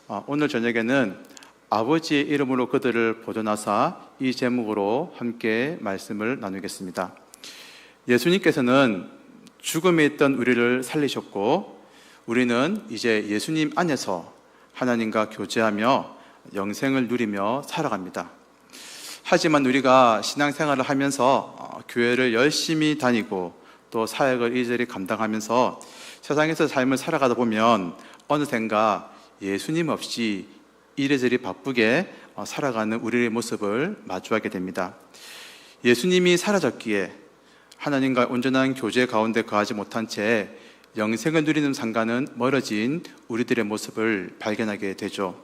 오늘 저녁에는 아버지의 이름으로 그들을 보존하사 이 제목으로 함께 말씀을 나누겠습니다. 예수님께서는 죽음에 있던 우리를 살리셨고 우리는 이제 예수님 안에서 하나님과 교제하며 영생을 누리며 살아갑니다. 하지만 우리가 신앙생활을 하면서 교회를 열심히 다니고 또 사역을 이리저리 감당하면서 세상에서 삶을 살아가다 보면 어느샌가 예수님 없이 이리저리 바쁘게 살아가는 우리의 모습을 마주하게 됩니다. 예수님이 사라졌기에 하나님과 온전한 교제 가운데 거하지 못한 채 영생을 누리는 상과는 멀어진 우리들의 모습을 발견하게 되죠.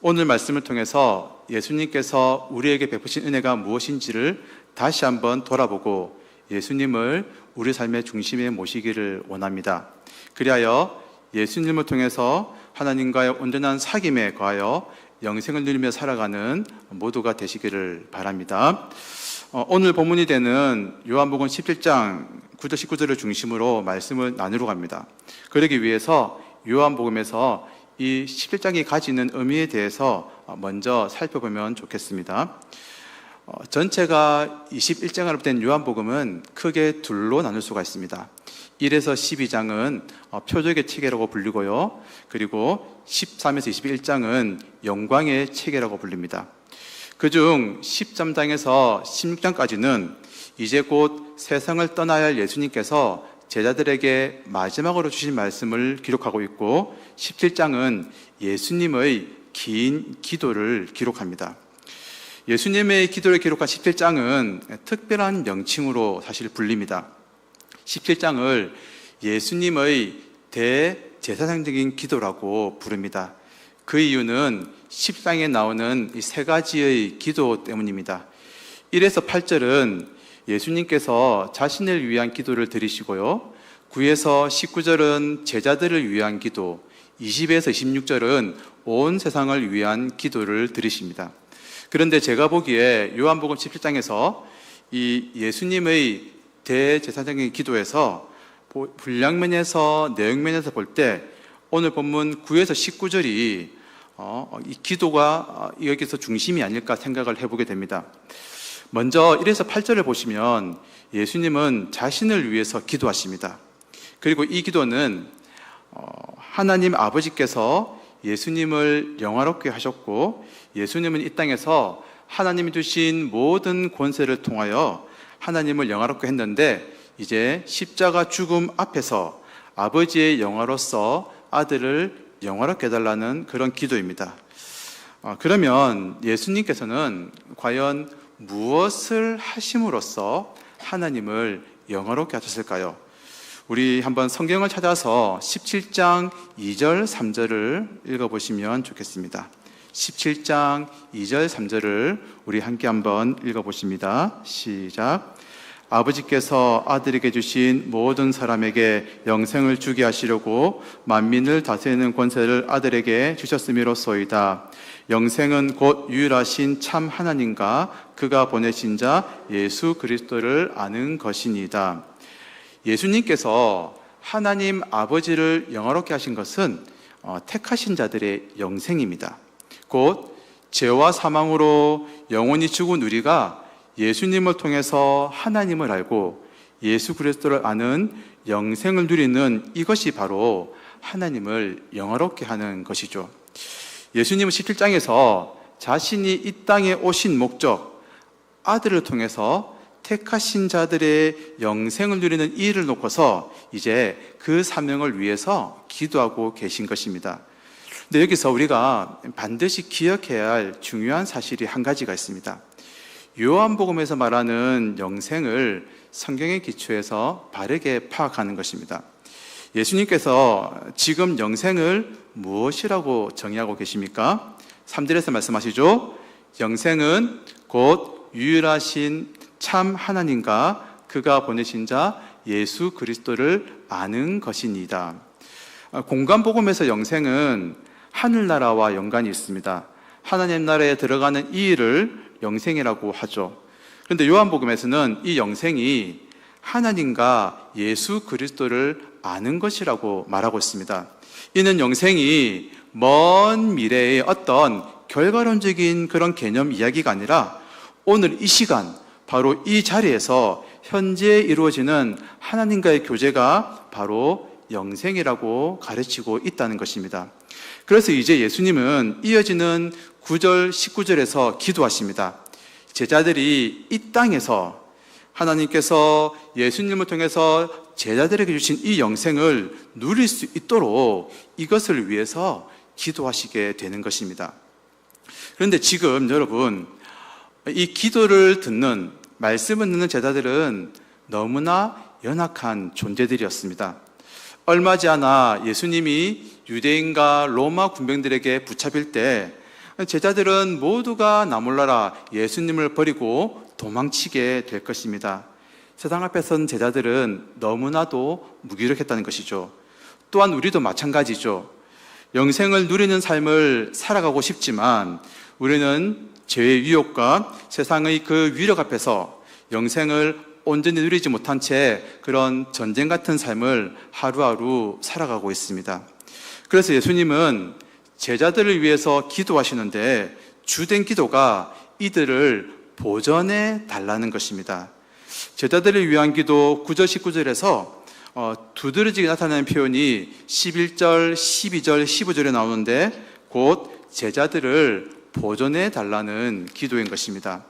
오늘 말씀을 통해서 예수님께서 우리에게 베푸신 은혜가 무엇인지를 다시 한번 돌아보고 예수님을 우리 삶의 중심에 모시기를 원합니다. 그리하여 예수님을 통해서 하나님과의 온전한 사귐에 거하여 영생을 누리며 살아가는 모두가 되시기를 바랍니다. 오늘 본문이 되는 요한복음 17장 9절 19절을 중심으로 말씀을 나누러 갑니다. 그러기 위해서 요한복음에서 이 17장이 가지는 의미에 대해서 먼저 살펴보면 좋겠습니다. 전체가 21장으로 된 요한복음은 크게 둘로 나눌 수가 있습니다. 1에서 12장은 표적의 체계라고 불리고요. 그리고 13에서 21장은 영광의 체계라고 불립니다. 그중 13장에서 16장까지는 이제 곧 세상을 떠나야 할 예수님께서 제자들에게 마지막으로 주신 말씀을 기록하고 있고 17장은 예수님의 긴 기도를 기록합니다. 예수님의 기도를 기록한 17장은 특별한 명칭으로 사실 불립니다. 17장을 예수님의 대제사장적인 기도라고 부릅니다. 그 이유는 10장에 나오는 이 세 가지의 기도 때문입니다. 1에서 8절은 예수님께서 자신을 위한 기도를 드리시고요. 9에서 19절은 제자들을 위한 기도, 20에서 26절은 온 세상을 위한 기도를 드리십니다. 그런데 제가 보기에 요한복음 17장에서 이 예수님의 대제사장적인 기도에서 분량면에서 내용면에서 볼 때 오늘 본문 9에서 19절이 이 기도가 여기서 중심이 아닐까 생각을 해보게 됩니다. 먼저 1에서 8절을 보시면 예수님은 자신을 위해서 기도하십니다. 그리고 이 기도는 하나님 아버지께서 예수님을 영화롭게 하셨고 예수님은 이 땅에서 하나님이 주신 모든 권세를 통하여 하나님을 영화롭게 했는데 이제 십자가 죽음 앞에서 아버지의 영화로서 아들을 영화롭게 해달라는 그런 기도입니다. 그러면 예수님께서는 과연 무엇을 하심으로써 하나님을 영화롭게 하셨을까요? 우리 한번 성경을 찾아서 17장 2절 3절을 읽어보시면 좋겠습니다. 17장 2절 3절을 우리 함께 한번 읽어보십니다. 시작. 아버지께서 아들에게 주신 모든 사람에게 영생을 주게 하시려고 만민을 다스리는 권세를 아들에게 주셨음이로소이다. 영생은 곧 유일하신 참 하나님과 그가 보내신 자 예수 그리스도를 아는 것이니이다. 예수님께서 하나님 아버지를 영화롭게 하신 것은 택하신 자들의 영생입니다. 곧 죄와 사망으로 영원히 죽은 우리가 예수님을 통해서 하나님을 알고 예수 그리스도를 아는 영생을 누리는 이것이 바로 하나님을 영화롭게 하는 것이죠. 예수님은 17장에서 자신이 이 땅에 오신 목적, 아들을 통해서 택하신 자들의 영생을 누리는 이 일을 놓고서 이제 그 사명을 위해서 기도하고 계신 것입니다. 근데 여기서 우리가 반드시 기억해야 할 중요한 사실이 한 가지가 있습니다. 요한복음에서 말하는 영생을 성경의 기초에서 바르게 파악하는 것입니다. 예수님께서 지금 영생을 무엇이라고 정의하고 계십니까? 3절에서 말씀하시죠. 영생은 곧 유일하신 참 하나님과 그가 보내신 자 예수 그리스도를 아는 것이니이다. 공간복음에서 영생은 하늘나라와 연관이 있습니다. 하나님 나라에 들어가는 이 일을 영생이라고 하죠. 그런데 요한복음에서는 이 영생이 하나님과 예수 그리스도를 아는 것이라고 말하고 있습니다. 이는 영생이 먼 미래의 어떤 결과론적인 그런 개념 이야기가 아니라 오늘 이 시간, 바로 이 자리에서 현재 이루어지는 하나님과의 교제가 바로 영생이라고 가르치고 있다는 것입니다. 그래서 이제 예수님은 이어지는 9절, 19절에서 기도하십니다. 제자들이 이 땅에서 하나님께서 예수님을 통해서 제자들에게 주신 이 영생을 누릴 수 있도록 이것을 위해서 기도하시게 되는 것입니다. 그런데 지금 여러분, 이 기도를 듣는, 말씀을 듣는 제자들은 너무나 연약한 존재들이었습니다. 얼마지 않아 예수님이 유대인과 로마 군병들에게 붙잡힐 때 제자들은 모두가 나몰라라 예수님을 버리고 도망치게 될 것입니다. 세상 앞에 선 제자들은 너무나도 무기력했다는 것이죠. 또한 우리도 마찬가지죠. 영생을 누리는 삶을 살아가고 싶지만 우리는 죄의 유혹과 세상의 그 위력 앞에서 영생을 온전히 누리지 못한 채 그런 전쟁 같은 삶을 하루하루 살아가고 있습니다. 그래서 예수님은 제자들을 위해서 기도하시는데 주된 기도가 이들을 보전해 달라는 것입니다. 제자들을 위한 기도 9절, 19절에서 두드러지게 나타나는 표현이 11절, 12절, 15절에 나오는데 곧 제자들을 보존해 달라는 기도인 것입니다.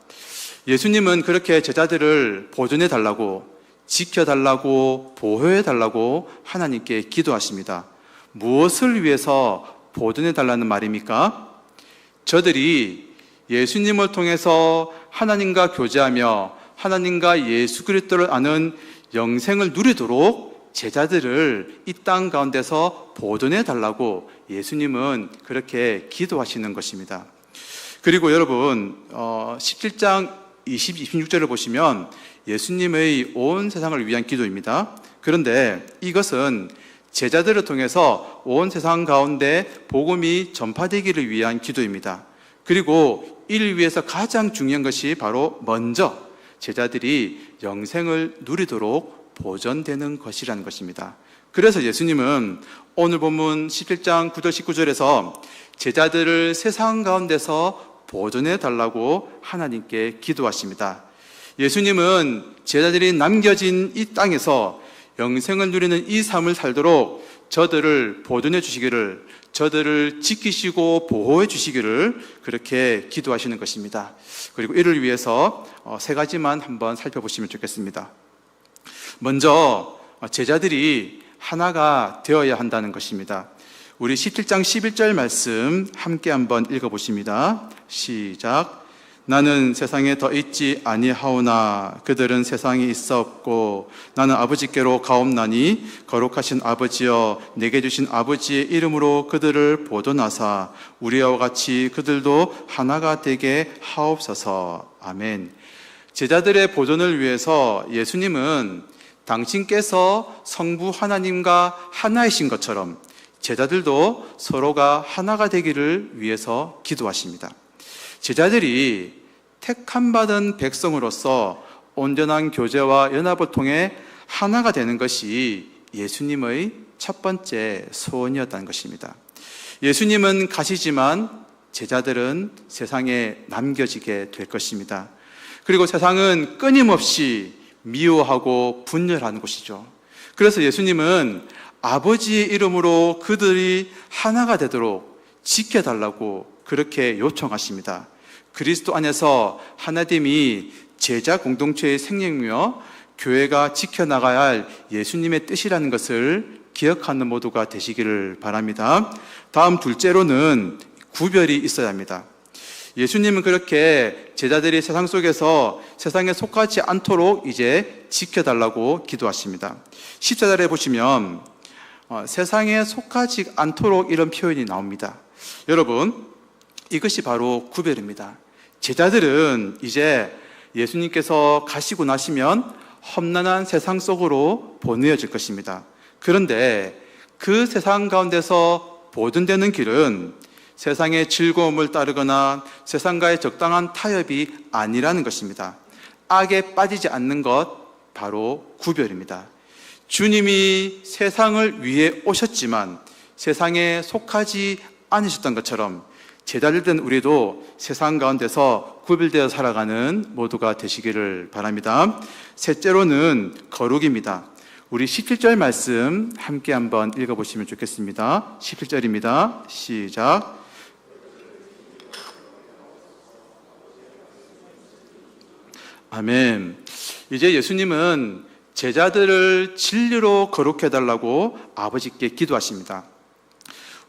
예수님은 그렇게 제자들을 보존해 달라고, 지켜달라고, 보호해 달라고 하나님께 기도하십니다. 무엇을 위해서 보존해 달라는 말입니까? 저들이 예수님을 통해서 하나님과 교제하며 하나님과 예수 그리스도를 아는 영생을 누리도록 제자들을 이 땅 가운데서 보존해 달라고 예수님은 그렇게 기도하시는 것입니다. 그리고 여러분 17장 26절을 보시면 예수님의 온 세상을 위한 기도입니다. 그런데 이것은 제자들을 통해서 온 세상 가운데 복음이 전파되기를 위한 기도입니다. 그리고 이를 위해서 가장 중요한 것이 바로 먼저 제자들이 영생을 누리도록 보존되는 것이라는 것입니다. 그래서 예수님은 오늘 본문 17장 9절 19절에서 제자들을 세상 가운데서 보존해 달라고 하나님께 기도하십니다. 예수님은 제자들이 남겨진 이 땅에서 영생을 누리는 이 삶을 살도록 저들을 보존해 주시기를, 저들을 지키시고 보호해 주시기를 그렇게 기도하시는 것입니다. 그리고 이를 위해서 세 가지만 한번 살펴보시면 좋겠습니다. 먼저 제자들이 하나가 되어야 한다는 것입니다. 우리 17장 11절 말씀 함께 한번 읽어보십니다. 시작. 나는 세상에 더 있지 아니하오나 그들은 세상에 있어 없고 나는 아버지께로 가옵나니 거룩하신 아버지여 내게 주신 아버지의 이름으로 그들을 보존하사 우리와 같이 그들도 하나가 되게 하옵소서. 아멘. 제자들의 보존을 위해서 예수님은 당신께서 성부 하나님과 하나이신 것처럼 제자들도 서로가 하나가 되기를 위해서 기도하십니다. 제자들이 택함 받은 백성으로서 온전한 교제와 연합을 통해 하나가 되는 것이 예수님의 첫 번째 소원이었다는 것입니다. 예수님은 가시지만 제자들은 세상에 남겨지게 될 것입니다. 그리고 세상은 끊임없이 미워하고 분열하는 곳이죠. 그래서 예수님은 아버지의 이름으로 그들이 하나가 되도록 지켜달라고 그렇게 요청하십니다. 그리스도 안에서 하나됨이 제자 공동체의 생명이며 교회가 지켜나가야 할 예수님의 뜻이라는 것을 기억하는 모두가 되시기를 바랍니다. 다음 둘째로는 구별이 있어야 합니다. 예수님은 그렇게 제자들이 세상 속에서 세상에 속하지 않도록 이제 지켜달라고 기도하십니다. 14절에 보시면 세상에 속하지 않도록 이런 표현이 나옵니다. 여러분, 이것이 바로 구별입니다. 제자들은 이제 예수님께서 가시고 나시면 험난한 세상 속으로 보내어질 것입니다. 그런데 그 세상 가운데서 보존되는 길은 세상의 즐거움을 따르거나 세상과의 적당한 타협이 아니라는 것입니다. 악에 빠지지 않는 것, 바로 구별입니다. 주님이 세상을 위해 오셨지만 세상에 속하지 아니셨던 것처럼 제자들 된 우리도 세상 가운데서 구별되어 살아가는 모두가 되시기를 바랍니다. 셋째로는 거룩입니다. 우리 17절 말씀 함께 한번 읽어보시면 좋겠습니다. 17절입니다. 시작. 아멘. 이제 예수님은 제자들을 진리로 거룩해 달라고 아버지께 기도하십니다.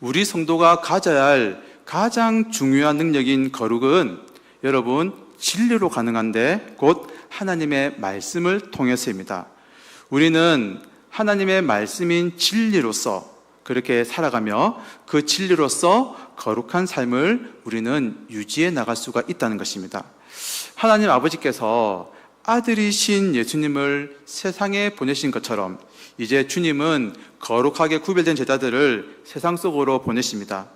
우리 성도가 가져야 할 가장 중요한 능력인 거룩은 여러분 진리로 가능한데 곧 하나님의 말씀을 통해서입니다. 우리는 하나님의 말씀인 진리로서 그렇게 살아가며 그 진리로서 거룩한 삶을 우리는 유지해 나갈 수가 있다는 것입니다. 하나님 아버지께서 아들이신 예수님을 세상에 보내신 것처럼 이제 주님은 거룩하게 구별된 제자들을 세상 속으로 보내십니다.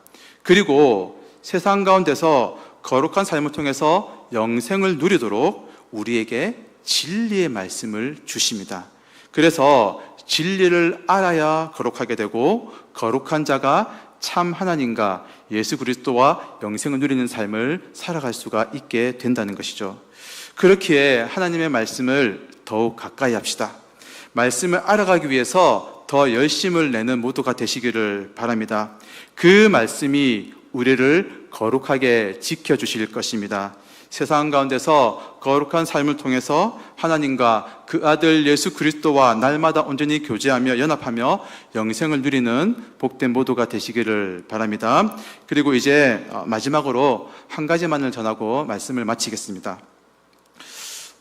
그리고 세상 가운데서 거룩한 삶을 통해서 영생을 누리도록 우리에게 진리의 말씀을 주십니다. 그래서 진리를 알아야 거룩하게 되고 거룩한 자가 참 하나님과 예수 그리스도와 영생을 누리는 삶을 살아갈 수가 있게 된다는 것이죠. 그렇기에 하나님의 말씀을 더욱 가까이 합시다. 말씀을 알아가기 위해서 더 열심을 내는 모두가 되시기를 바랍니다. 그 말씀이 우리를 거룩하게 지켜주실 것입니다. 세상 가운데서 거룩한 삶을 통해서 하나님과 그 아들 예수 그리스도와 날마다 온전히 교제하며 연합하며 영생을 누리는 복된 모두가 되시기를 바랍니다. 그리고 이제 마지막으로 한 가지만을 전하고 말씀을 마치겠습니다.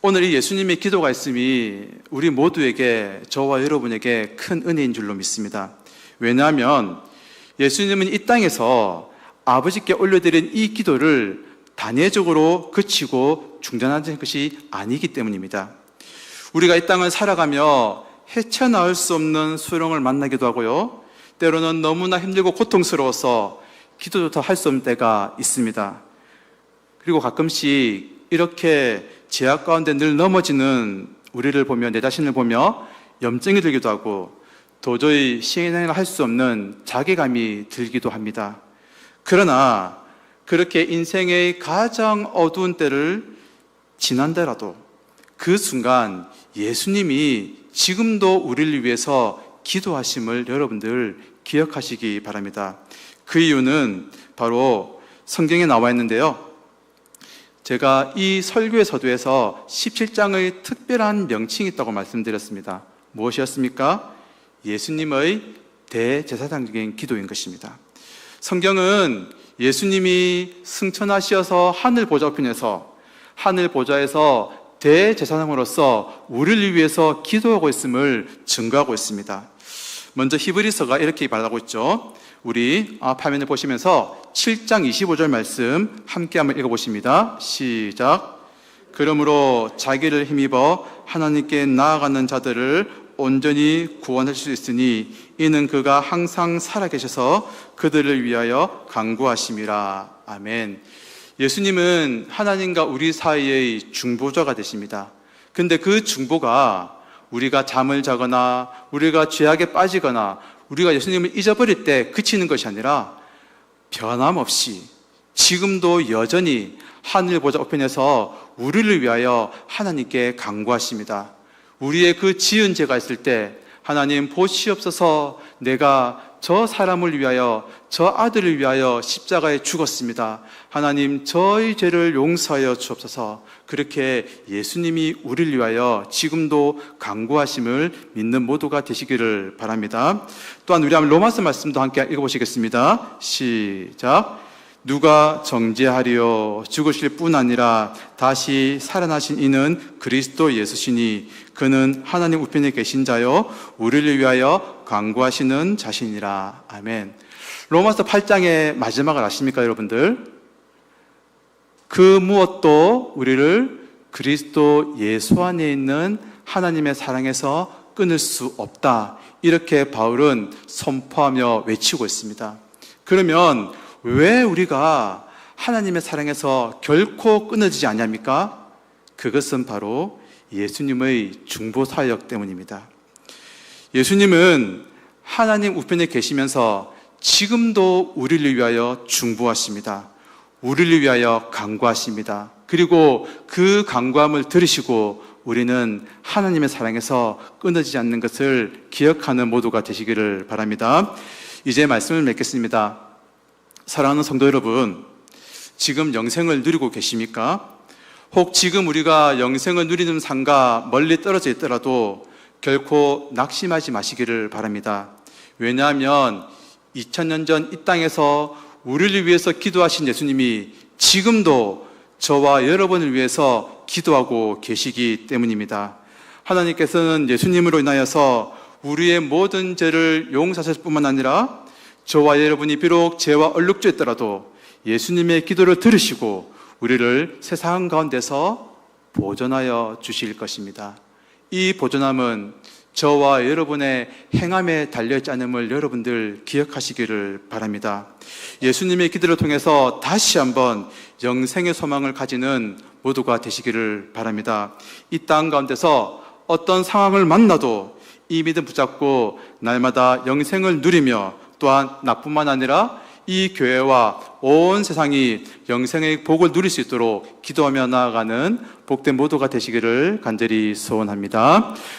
오늘 이 예수님의 기도가 있음이 우리 모두에게, 저와 여러분에게 큰 은혜인 줄로 믿습니다. 왜냐하면 예수님은 이 땅에서 아버지께 올려드린 이 기도를 단회적으로 그치고 중단하는 것이 아니기 때문입니다. 우리가 이 땅을 살아가며 헤쳐나올 수 없는 수렁을 만나기도 하고요, 때로는 너무나 힘들고 고통스러워서 기도조차 할 수 없는 때가 있습니다. 그리고 가끔씩 이렇게 제약 가운데 늘 넘어지는 우리를 보며, 내 자신을 보며 염증이 들기도 하고 도저히 시행을 할 수 없는 자괴감이 들기도 합니다. 그러나 그렇게 인생의 가장 어두운 때를 지난다라도 그 순간 예수님이 지금도 우리를 위해서 기도하심을 여러분들 기억하시기 바랍니다. 그 이유는 바로 성경에 나와 있는데요, 제가 이 설교의 서두에서 17장의 특별한 명칭이 있다고 말씀드렸습니다. 무엇이었습니까? 예수님의 대제사장적인 기도인 것입니다. 성경은 예수님이 승천하시어서 하늘 보좌 편에서 하늘 보좌에서 대제사장으로서 우리를 위해서 기도하고 있음을 증거하고 있습니다. 먼저 히브리서가 이렇게 말하고 있죠. 우리 화면을 보시면서 7장 25절 말씀 함께 한번 읽어보십니다. 시작. 그러므로 자기를 힘입어 하나님께 나아가는 자들을 온전히 구원하실 수 있으니 이는 그가 항상 살아계셔서 그들을 위하여 간구하심이라. 아멘. 예수님은 하나님과 우리 사이의 중보자가 되십니다. 근데 그 중보가 우리가 잠을 자거나 우리가 죄악에 빠지거나 우리가 예수님을 잊어버릴 때 그치는 것이 아니라 변함없이 지금도 여전히 하늘 보좌 우편에서 우리를 위하여 하나님께 간구하십니다. 우리의 그 지은 죄가 있을 때 하나님 보시옵소서, 내가 저 사람을 위하여, 저 아들을 위하여 십자가에 죽었습니다. 하나님 저의 죄를 용서하여 주옵소서. 그렇게 예수님이 우리를 위하여 지금도 간구하심을 믿는 모두가 되시기를 바랍니다. 또한 우리 한번 로마서 말씀도 함께 읽어보시겠습니다. 시작. 누가 정죄하리요? 죽으실 뿐 아니라 다시 살아나신 이는 그리스도 예수시니 그는 하나님 우편에 계신 자요 우리를 위하여 간구하시는 자신이라. 아멘. 로마서 8장의 마지막을 아십니까, 여러분들? 그 무엇도 우리를 그리스도 예수 안에 있는 하나님의 사랑에서 끊을 수 없다, 이렇게 바울은 선포하며 외치고 있습니다. 그러면 왜 우리가 하나님의 사랑에서 결코 끊어지지 않습니까? 그것은 바로 예수님의 중보 사역 때문입니다. 예수님은 하나님 우편에 계시면서 지금도 우리를 위하여 중보하십니다. 우리를 위하여 간구하십니다. 그리고 그 간구함을 들으시고 우리는 하나님의 사랑에서 끊어지지 않는 것을 기억하는 모두가 되시기를 바랍니다. 이제 말씀을 맺겠습니다. 사랑하는 성도 여러분, 지금 영생을 누리고 계십니까? 혹 지금 우리가 영생을 누리는 삶과 멀리 떨어져 있더라도 결코 낙심하지 마시기를 바랍니다. 왜냐하면 2000년 전 이 땅에서 우리를 위해서 기도하신 예수님이 지금도 저와 여러분을 위해서 기도하고 계시기 때문입니다. 하나님께서는 예수님으로 인하여서 우리의 모든 죄를 용서하실 뿐만 아니라 저와 여러분이 비록 죄와 얼룩죄했더라도 예수님의 기도를 들으시고 우리를 세상 가운데서 보존하여 주실 것입니다. 이 보존함은 저와 여러분의 행함에 달려있지 않음을 여러분들 기억하시기를 바랍니다. 예수님의 기도를 통해서 다시 한번 영생의 소망을 가지는 모두가 되시기를 바랍니다. 이 땅 가운데서 어떤 상황을 만나도 이 믿음 붙잡고 날마다 영생을 누리며 또한 나뿐만 아니라 이 교회와 온 세상이 영생의 복을 누릴 수 있도록 기도하며 나아가는 복된 모두가 되시기를 간절히 소원합니다.